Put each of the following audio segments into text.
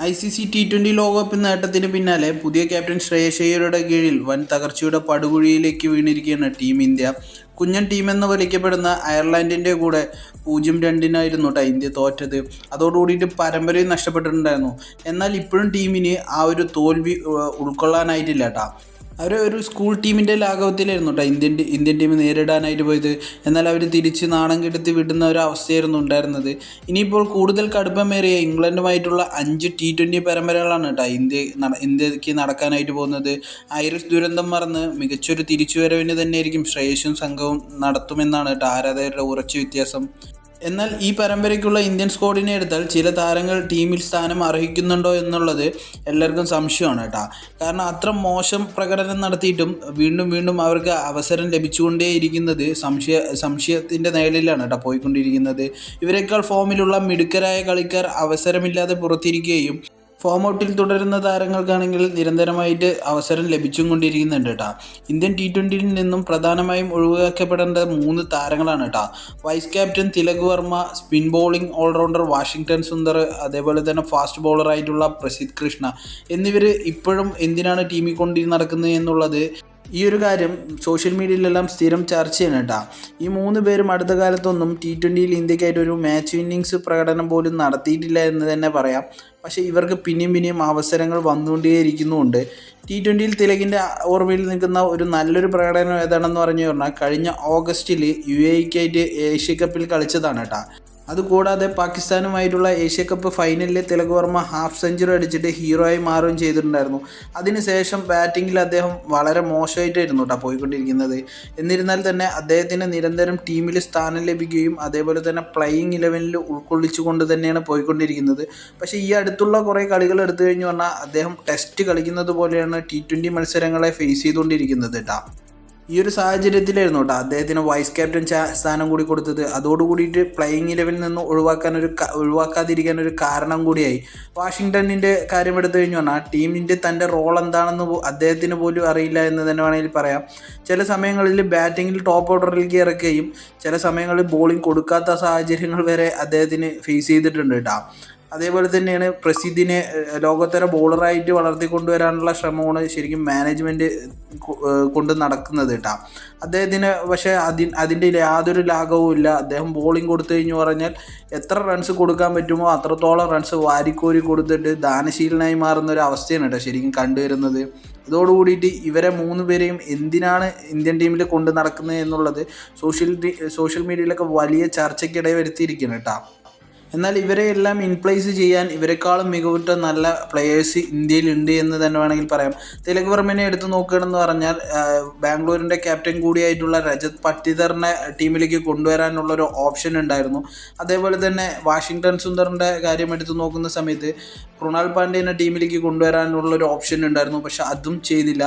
ICC T20 ലോകകപ്പ് നേട്ടത്തിന് പിന്നാലെ പുതിയ ക്യാപ്റ്റൻ ശ്രേയസ് അയ്യരുടെ കീഴിൽ വൻ തകർച്ചയുടെ പടുകുഴിയിലേക്ക് വീണിരിക്കുകയാണ് ടീം ഇന്ത്യ. കുഞ്ഞൻ ടീമെന്ന് വിളിക്കപ്പെടുന്ന അയർലൻഡിൻ്റെ കൂടെ 0-2 ഇന്ത്യ തോറ്റത്. അതോടുകൂടിയിട്ട് പരമ്പരയും നഷ്ടപ്പെട്ടിട്ടുണ്ടായിരുന്നു. എന്നാൽ ഇപ്പോഴും ടീമിന് ആ ഒരു തോൽവി ഉൾക്കൊള്ളാനായിട്ടില്ല കേട്ടോ. അവർ ഒരു സ്കൂൾ ടീമിൻ്റെ ലാഘവത്തിലായിരുന്നു കേട്ടോ ഇന്ത്യൻ ടീം നേരിടാനായിട്ട് പോയത്. എന്നാൽ അവർ തിരിച്ച് നാണം കെടുത്തി വിടുന്ന ഒരു അവസ്ഥയായിരുന്നു ഉണ്ടായിരുന്നത്. ഇനിയിപ്പോൾ കൂടുതൽ കടുപ്പമേറിയ ഇംഗ്ലണ്ടുമായിട്ടുള്ള 5 T20 പരമ്പരകളാണ് കേട്ടോ ഇന്ത്യക്ക് നടക്കാനായിട്ട് പോകുന്നത്. ഐറിഷ് ദുരന്തം മറന്ന് മികച്ചൊരു തിരിച്ചുവരവിന് തന്നെയായിരിക്കും ശ്രേയസും സംഘവും നടത്തുമെന്നാണ് കേട്ടോ ആരാധകരുടെ ഉറച്ച വിശ്വാസം. എന്നാൽ ഈ പരമ്പരയ്ക്കുള്ള ഇന്ത്യൻ സ്ക്വാഡിനെ എടുത്താൽ ചില താരങ്ങൾ ടീമിൽ സ്ഥാനം അർഹിക്കുന്നുണ്ടോ എന്നുള്ളത് എല്ലാവർക്കും സംശയമാണ് കേട്ടോ. കാരണം അത്ര മോശം പ്രകടനം നടത്തിയിട്ടും വീണ്ടും അവർക്ക് അവസരം ലഭിച്ചുകൊണ്ടേയിരിക്കുന്നത് സംശയത്തിൻ്റെ നിഴലിലാണ് കേട്ടോ പോയിക്കൊണ്ടിരിക്കുന്നത്. ഇവരെക്കാൾ ഫോമിലുള്ള മിടുക്കരായ കളിക്കാർ അവസരമില്ലാതെ പുറത്തിരിക്കുകയും ഫോം ഔട്ടിൽ തുടരുന്ന താരങ്ങൾക്കാണെങ്കിൽ നിരന്തരമായിട്ട് അവസരം ലഭിച്ചും കൊണ്ടിരിക്കുന്നുണ്ട് കേട്ടോ. ഇന്ത്യൻ T20യിൽ നിന്നും പ്രധാനമായും ഒഴിവാക്കപ്പെടേണ്ട 3 താരങ്ങളാണ് കേട്ടോ. Vice captain Tilak Varma, spin bowling allrounder Washington Sundar, അതേപോലെ തന്നെ ഫാസ്റ്റ് ബോളറായിട്ടുള്ള പ്രസിദ്ധ് കൃഷ്ണ എന്നിവർ ഇപ്പോഴും എന്തിനാണ് ടീമിൽ കൊണ്ട് നടക്കുന്നത് എന്നുള്ളത് ഈ ഒരു കാര്യം സോഷ്യൽ മീഡിയയിലെല്ലാം സ്ഥിരം ചർച്ചയാണ് കേട്ടോ. ഈ 3 പേരും അടുത്ത കാലത്തൊന്നും T20യിൽ ഇന്ത്യക്കായിട്ട് ഒരു മാച്ച് വിന്നിങ്സ് പ്രകടനം പോലും നടത്തിയിട്ടില്ല എന്ന് തന്നെ പറയാം. പക്ഷേ ഇവർക്ക് പിന്നെയും അവസരങ്ങൾ വന്നുകൊണ്ടേയിരിക്കുന്നുമുണ്ട്. T20യിൽ തിലകിൻ്റെ ഓർമ്മയിൽ നിൽക്കുന്ന ഒരു നല്ലൊരു പ്രകടനം ഏതാണെന്ന് പറഞ്ഞു പറഞ്ഞാൽ കഴിഞ്ഞ ഓഗസ്റ്റിൽ UAEക്കായിട്ട് ഏഷ്യ കപ്പിൽ കളിച്ചതാണ് കേട്ടോ. അതുകൂടാതെ പാകിസ്ഥാനുമായിട്ടുള്ള ഏഷ്യ കപ്പ് ഫൈനലിൽ തിലക് വർമ്മ ഹാഫ് സെഞ്ചുറി അടിച്ചിട്ട് ഹീറോയായി മാറുകയും ചെയ്തിട്ടുണ്ടായിരുന്നു. അതിനുശേഷം ബാറ്റിങ്ങിൽ അദ്ദേഹം വളരെ മോശമായിട്ടായിരുന്നു കേട്ടോ പോയിക്കൊണ്ടിരിക്കുന്നത്. എന്നിരുന്നാൽ തന്നെ അദ്ദേഹത്തിന് നിരന്തരം ടീമിൽ സ്ഥാനം ലഭിക്കുകയും അതേപോലെ തന്നെ പ്ലേയിങ് 11ൽ ഉൾക്കൊള്ളിച്ചുകൊണ്ട് തന്നെയാണ് പോയിക്കൊണ്ടിരിക്കുന്നത്. പക്ഷേ ഈ അടുത്തുള്ള കുറേ കളികൾ എടുത്തു കഴിഞ്ഞു പറഞ്ഞാൽ അദ്ദേഹം ടെസ്റ്റ് കളിക്കുന്നത് പോലെയാണ് T20 മത്സരങ്ങളെ ഫേസ് ചെയ്തുകൊണ്ടിരിക്കുന്നത് കേട്ടോ. ഈ ഒരു സാഹചര്യത്തിലായിരുന്നു കേട്ടോ അദ്ദേഹത്തിന് വൈസ് ക്യാപ്റ്റൻ സ്ഥാനം കൂടി കൊടുത്തത്. അതോടുകൂടിയിട്ട് പ്ലേയിങ് 11ൽ നിന്ന് ഒഴിവാക്കാതിരിക്കാൻ ഒരു കാരണം കൂടിയായി. വാഷിങ്ടണിൻ്റെ കാര്യം എടുത്തു കഴിഞ്ഞു പറഞ്ഞാൽ ടീമിൻ്റെ തൻ്റെ റോൾ എന്താണെന്ന് അദ്ദേഹത്തിന് പോലും അറിയില്ല എന്ന് തന്നെ വേണമെങ്കിൽ പറയാം. ചില സമയങ്ങളിൽ ബാറ്റിങ്ങിൽ ടോപ്പ് ഓർഡറിലേക്ക് ഇറക്കുകയും ചില സമയങ്ങളിൽ ബോളിംഗ് കൊടുക്കാത്ത സാഹചര്യങ്ങൾ വരെ അദ്ദേഹത്തിന് ഫേസ് ചെയ്തിട്ടുണ്ട് കേട്ടോ. അതേപോലെ തന്നെയാണ് പ്രസിദ്ധിനെ ലോകോത്തര ബോളറായിട്ട് വളർത്തിക്കൊണ്ടുവരാനുള്ള ശ്രമമാണ് ശരിക്കും മാനേജ്മെൻറ്റ് കൊണ്ട് നടക്കുന്നത് കേട്ടോ. അദ്ദേഹത്തിന് പക്ഷേ അതിൻ്റെ യാതൊരു ലാഘവും ഇല്ല. അദ്ദേഹം ബോളിംഗ് കൊടുത്തു കഴിഞ്ഞു പറഞ്ഞാൽ എത്ര റൺസ് കൊടുക്കാൻ പറ്റുമോ അത്രത്തോളം റൺസ് വാരിക്കോരി കൊടുത്തിട്ട് ദാനശീലനായി മാറുന്ന ഒരു അവസ്ഥയാണ് കേട്ടോ ശരിക്കും കണ്ടുവരുന്നത്. ഇതോടുകൂടിയിട്ട് ഇവരെ 3 പേരെയും എന്തിനാണ് ഇന്ത്യൻ ടീമിൽ കൊണ്ട് നടക്കുന്നത് എന്നുള്ളത് സോഷ്യൽ മീഡിയയിലൊക്കെ വലിയ ചർച്ചയ്ക്കിടെ വരുത്തിയിരിക്കുന്നു കേട്ടോ. എന്നാൽ ഇവരെയെല്ലാം ഇൻപ്ലേസ് ചെയ്യാൻ ഇവരെക്കാളും മികവുറ്റ നല്ല പ്ലെയേഴ്സ് ഇന്ത്യയിലുണ്ട് എന്ന് തന്നെ വേണമെങ്കിൽ പറയാം. തിലക് വർമ്മനെ എടുത്ത് നോക്കുകയാണെന്ന് പറഞ്ഞാൽ ബാംഗ്ലൂരിൻ്റെ ക്യാപ്റ്റൻ കൂടിയായിട്ടുള്ള രജത് പട്ടിദറിനെ ടീമിലേക്ക് കൊണ്ടുവരാനുള്ളൊരു ഓപ്ഷൻ ഉണ്ടായിരുന്നു. അതേപോലെ തന്നെ വാഷിംഗ്ടൺ സുന്ദറിൻ്റെ കാര്യം എടുത്ത് നോക്കുന്ന സമയത്ത് കൃണാൽ പാണ്ഡ്യനെ ടീമിലേക്ക് കൊണ്ടുവരാനുള്ളൊരു ഓപ്ഷൻ ഉണ്ടായിരുന്നു. പക്ഷെ അതും ചെയ്തില്ല.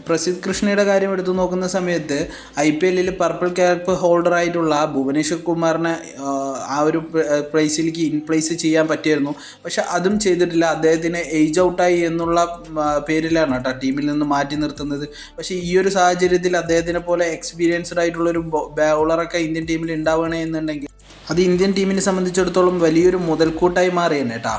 പ്രസിദ്ധ് കൃഷ്ണയുടെ കാര്യം എടുത്തു നോക്കുന്ന സമയത്ത് IPLൽ പർപ്പിൾ ക്യാപ്പ് ഹോൾഡറായിട്ടുള്ള ഭുവനേശ്വർ കുമാറിനെ ആ ഒരു പ്ലേസിലേക്ക് ഇൻപ്ലേസ് ചെയ്യാൻ പറ്റിയായിരുന്നു. പക്ഷെ അതും ചെയ്തിട്ടില്ല. അദ്ദേഹത്തിന് ഏജ് ഔട്ടായി എന്നുള്ള പേരിലാണ് കേട്ടോ ടീമിൽ നിന്ന് മാറ്റി നിർത്തുന്നത്. പക്ഷേ ഈ ഒരു സാഹചര്യത്തിൽ അദ്ദേഹത്തിനെ പോലെ എക്സ്പീരിയൻസ്ഡ് ആയിട്ടുള്ളൊരു ബൗളറൊക്കെ ഇന്ത്യൻ ടീമിൽ ഉണ്ടാവുകയാണെന്നുണ്ടെങ്കിൽ അത് ഇന്ത്യൻ ടീമിനെ സംബന്ധിച്ചിടത്തോളം വലിയൊരു മുതൽക്കൂട്ടായി മാറിയാണ് കേട്ടോ.